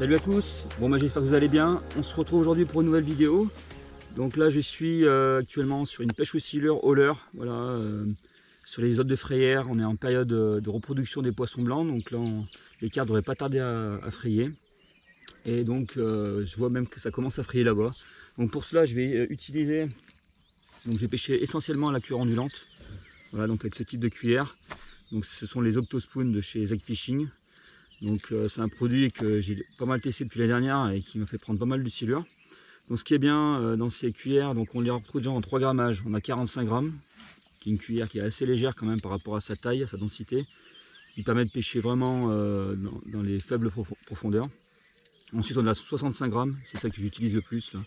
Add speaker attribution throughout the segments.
Speaker 1: Salut à tous, bon j'espère que vous allez bien. On se retrouve aujourd'hui pour une nouvelle vidéo. Donc là je suis actuellement sur une pêche au silure hauler, voilà, sur les zones de frayère. On est en période de reproduction des poissons blancs, donc là les carpes ne devraient pas tarder à frayer. Et donc je vois même que ça commence à frayer là-bas. Donc pour cela je vais utiliser, donc j'ai pêché essentiellement à la cuillère ondulante, voilà, donc avec ce type de cuillère. Donc ce sont les Octospoon de chez Zek Fishing. Donc c'est un produit que j'ai pas mal testé depuis l'année dernière et qui m'a fait prendre pas mal de silure. Donc ce qui est bien dans ces cuillères, donc on les retrouve déjà en 3 grammages. On a 45 grammes, qui est une cuillère qui est assez légère quand même par rapport à sa taille, à sa densité, qui permet de pêcher vraiment dans les faibles profondeurs. Ensuite on a 65 grammes, c'est ça que j'utilise le plus là.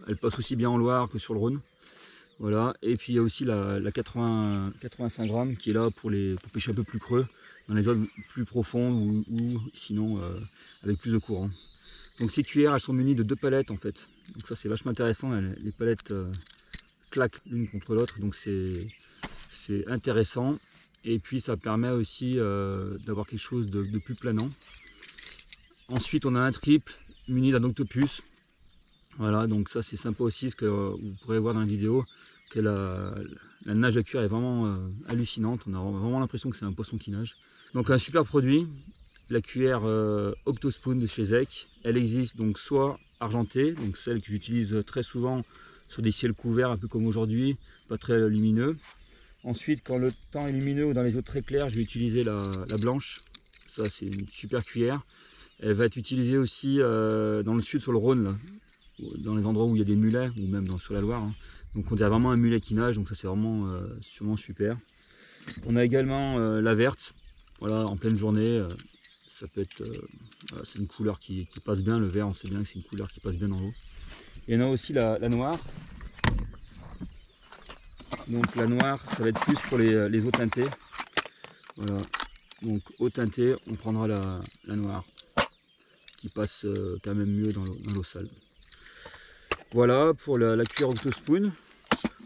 Speaker 1: Elle passe aussi bien en Loire que sur le Rhône. Voilà. Et puis il y a aussi la 85 grammes qui est là pour pêcher un peu plus creux, dans les zones plus profondes ou sinon avec plus de courant. Donc ces cuillères elles sont munies de 2 palettes en fait. Donc ça c'est vachement intéressant, les palettes claquent l'une contre l'autre, donc c'est intéressant. Et puis ça permet aussi d'avoir quelque chose de plus planant. Ensuite on a un triple muni d'un octopus. Voilà, donc ça c'est sympa aussi, ce que vous pourrez voir dans la vidéo, que la nage de cuillère est vraiment hallucinante. On a vraiment l'impression que c'est un poisson qui nage. Donc un super produit, la cuillère Octospoon de chez Zek. Elle existe donc soit argentée, donc celle que j'utilise très souvent sur des ciels couverts, un peu comme aujourd'hui, pas très lumineux. Ensuite, quand le temps est lumineux ou dans les eaux très claires, je vais utiliser la blanche. Ça c'est une super cuillère. Elle va être utilisée aussi dans le sud, sur le Rhône, là, dans les endroits où il y a des mulets, ou même sur la Loire. Hein. Donc on dirait vraiment un mulet qui nage, donc ça c'est vraiment sûrement super. On a également la verte, voilà, en pleine journée. Ça peut être, voilà, c'est une couleur qui passe bien. Le vert, on sait bien que c'est une couleur qui passe bien dans l'eau. Il y en a aussi la noire. Donc la noire, ça va être plus pour les eaux teintées. Voilà. Donc eau teintée, on prendra la noire, qui passe quand même mieux dans l'eau sale. Voilà pour la cuillère Octospoon.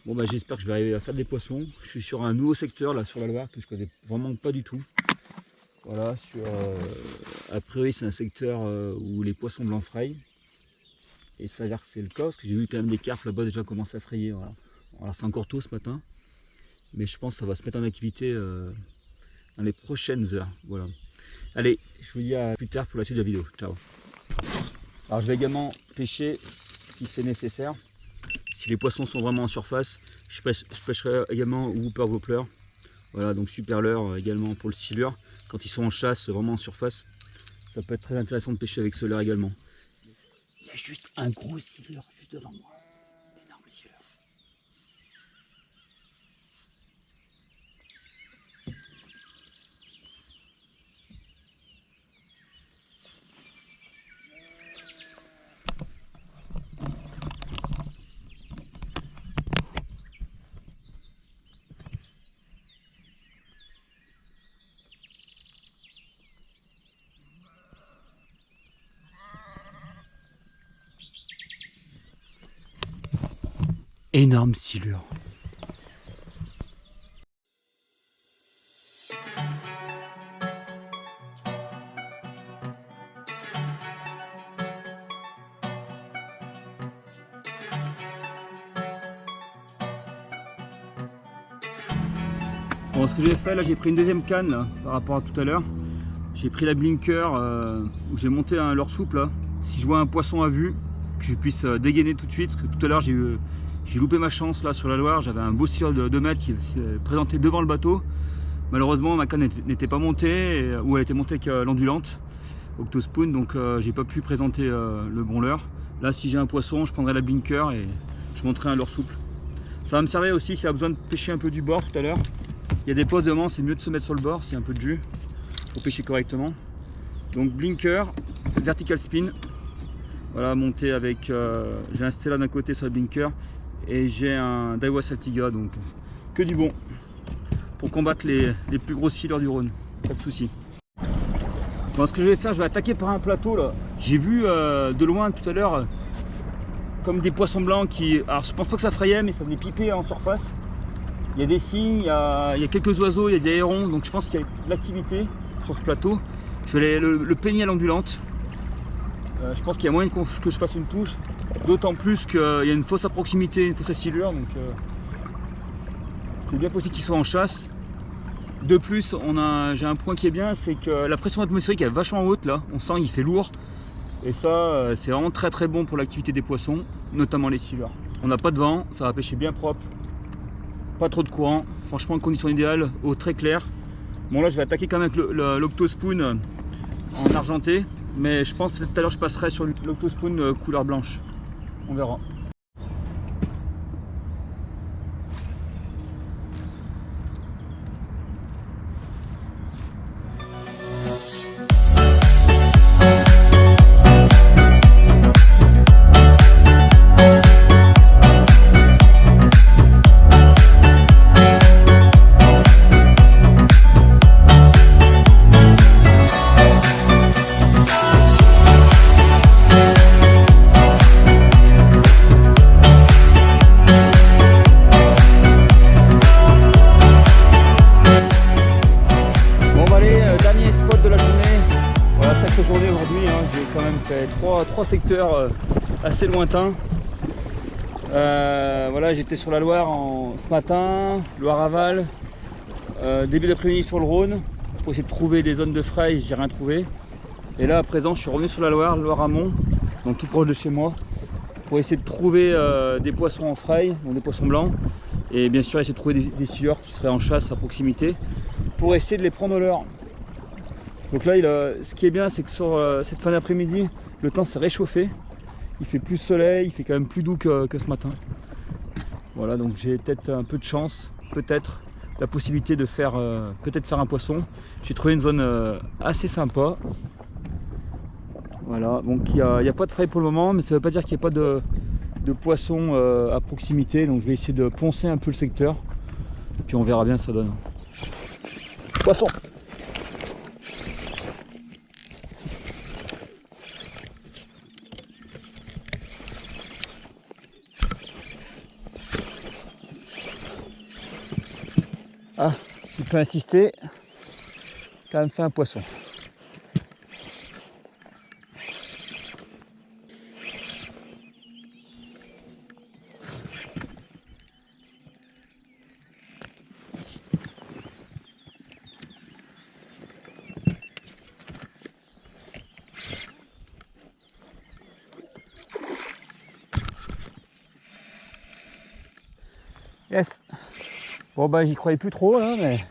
Speaker 1: Bon j'espère que je vais arriver à faire des poissons. Je suis sur un nouveau secteur là sur la Loire que je connais vraiment pas du tout. Voilà, a priori c'est un secteur où les poissons blancs frayent. Et ça a l'air que c'est le cas, parce que j'ai vu quand même des carpes là-bas déjà commencer à frayer. Voilà. Alors c'est encore tôt ce matin, mais je pense que ça va se mettre en activité dans les prochaines heures. Voilà. Allez, je vous dis à plus tard pour la suite de la vidéo. Ciao. Alors je vais également pêcher si c'est nécessaire. Si les poissons sont vraiment en surface, je pêcherai également Whooper Wobbler. Voilà, donc super leurre également pour le silure. Quand ils sont en chasse, vraiment en surface, ça peut être très intéressant de pêcher avec ce leurre également. Il y a juste un gros silure juste devant moi. Énorme silure. Énorme silure. Bon, ce que j'ai fait là, j'ai pris une deuxième canne là, par rapport à tout à l'heure. J'ai pris la blinker où j'ai monté un leurre souple là. Si je vois un poisson à vue, que je puisse dégainer tout de suite, parce que tout à l'heure j'ai loupé ma chance là sur la Loire. J'avais un beau silure de 2 mètres qui s'est présenté devant le bateau. Malheureusement ma canne n'était pas montée, ou elle était montée avec l'ondulante Octospoon, donc j'ai pas pu présenter le bon leurre. Là si j'ai un poisson, je prendrai la blinker et je monterai un leurre souple. Ça va me servir aussi s'il y a besoin de pêcher un peu du bord tout à l'heure. Il y a des postes devant, c'est mieux de se mettre sur le bord s'il y a un peu de jus pour pêcher correctement. Donc blinker, vertical spin. Voilà, monté avec, j'ai un Stella d'un côté sur le blinker et j'ai un Daiwa Saltiga, donc que du bon pour combattre les plus grosses silures du Rhône, pas de souci. Bon, ce que je vais faire, je vais attaquer par un plateau là. J'ai vu de loin tout à l'heure comme des poissons blancs qui, alors je pense pas que ça frayait, mais ça venait piper en surface. Il y a des cygnes, il y a quelques oiseaux, il y a des hérons, donc je pense qu'il y a de l'activité sur ce plateau. Je vais aller le peigner à l'ondulante. Je pense qu'il y a moyen que je fasse une touche, d'autant plus qu'il y a une fosse à proximité, une fosse à silure, donc c'est bien possible qu'il soit en chasse. De plus, j'ai un point qui est bien, c'est que la pression atmosphérique est vachement haute là, on sent qu'il fait lourd. Et ça, c'est vraiment très très bon pour l'activité des poissons, notamment les silures. On n'a pas de vent, ça va pêcher bien propre, pas trop de courant, franchement condition idéale, eau très claire. Bon là je vais attaquer quand même avec l'Octospoon en argenté, mais je pense peut-être tout à l'heure je passerai sur l'Octospoon couleur blanche, on verra. J'ai quand même fait trois secteurs assez lointains. Voilà, j'étais sur la Loire ce matin, Loire-Aval, début d'après-midi sur le Rhône pour essayer de trouver des zones de fraye. J'ai rien trouvé. Et là à présent je suis revenu sur la Loire, Loire-Amont, donc tout proche de chez moi, pour essayer de trouver des poissons en fraye, donc des poissons blancs, et bien sûr essayer de trouver des silures qui seraient en chasse à proximité pour essayer de les prendre au leurre. Donc là, ce qui est bien, c'est que sur cette fin d'après-midi, le temps s'est réchauffé. Il fait plus soleil, il fait quand même plus doux que ce matin. Voilà, donc j'ai peut-être un peu de chance, peut-être la possibilité de faire un poisson. J'ai trouvé une zone assez sympa. Voilà, donc il n'y a pas de fraye pour le moment, mais ça ne veut pas dire qu'il n'y a pas de poisson à proximité. Donc je vais essayer de poncer un peu le secteur, puis on verra bien ce que ça donne. Poisson! Ah, tu peux insister, quand même fait un poisson. Yes. Bon bah j'y croyais plus trop là, mais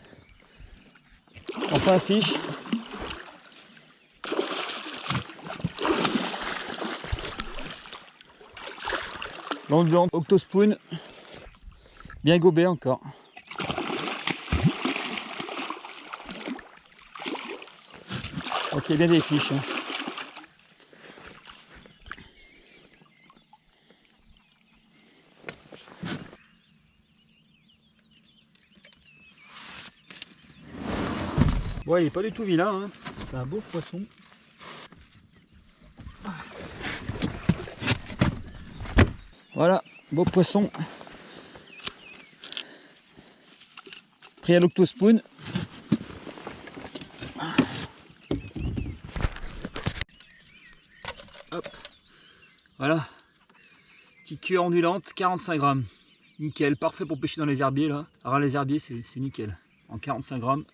Speaker 1: enfin un fiche. Longue viande, Octospoon, bien gobé encore. Ok, bien des fiches. Hein. Ouais, il n'est pas du tout vilain, hein. C'est un beau poisson. Voilà, beau poisson. Pris à l'Octospoon. Hop. Voilà. Petite cuillère ondulante, 45 grammes. Nickel, parfait pour pêcher dans les herbiers là. Alors les herbiers c'est nickel. En 45 grammes.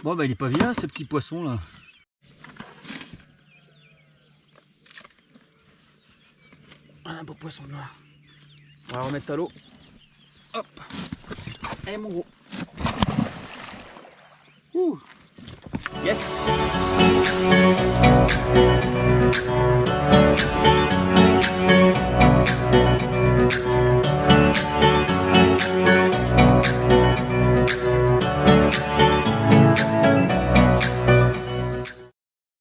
Speaker 1: Bon bah il est pas vilain ce petit poisson là. Un beau poisson noir. On va remettre à l'eau. Hop. Allez mon gros. Ouh. Yes.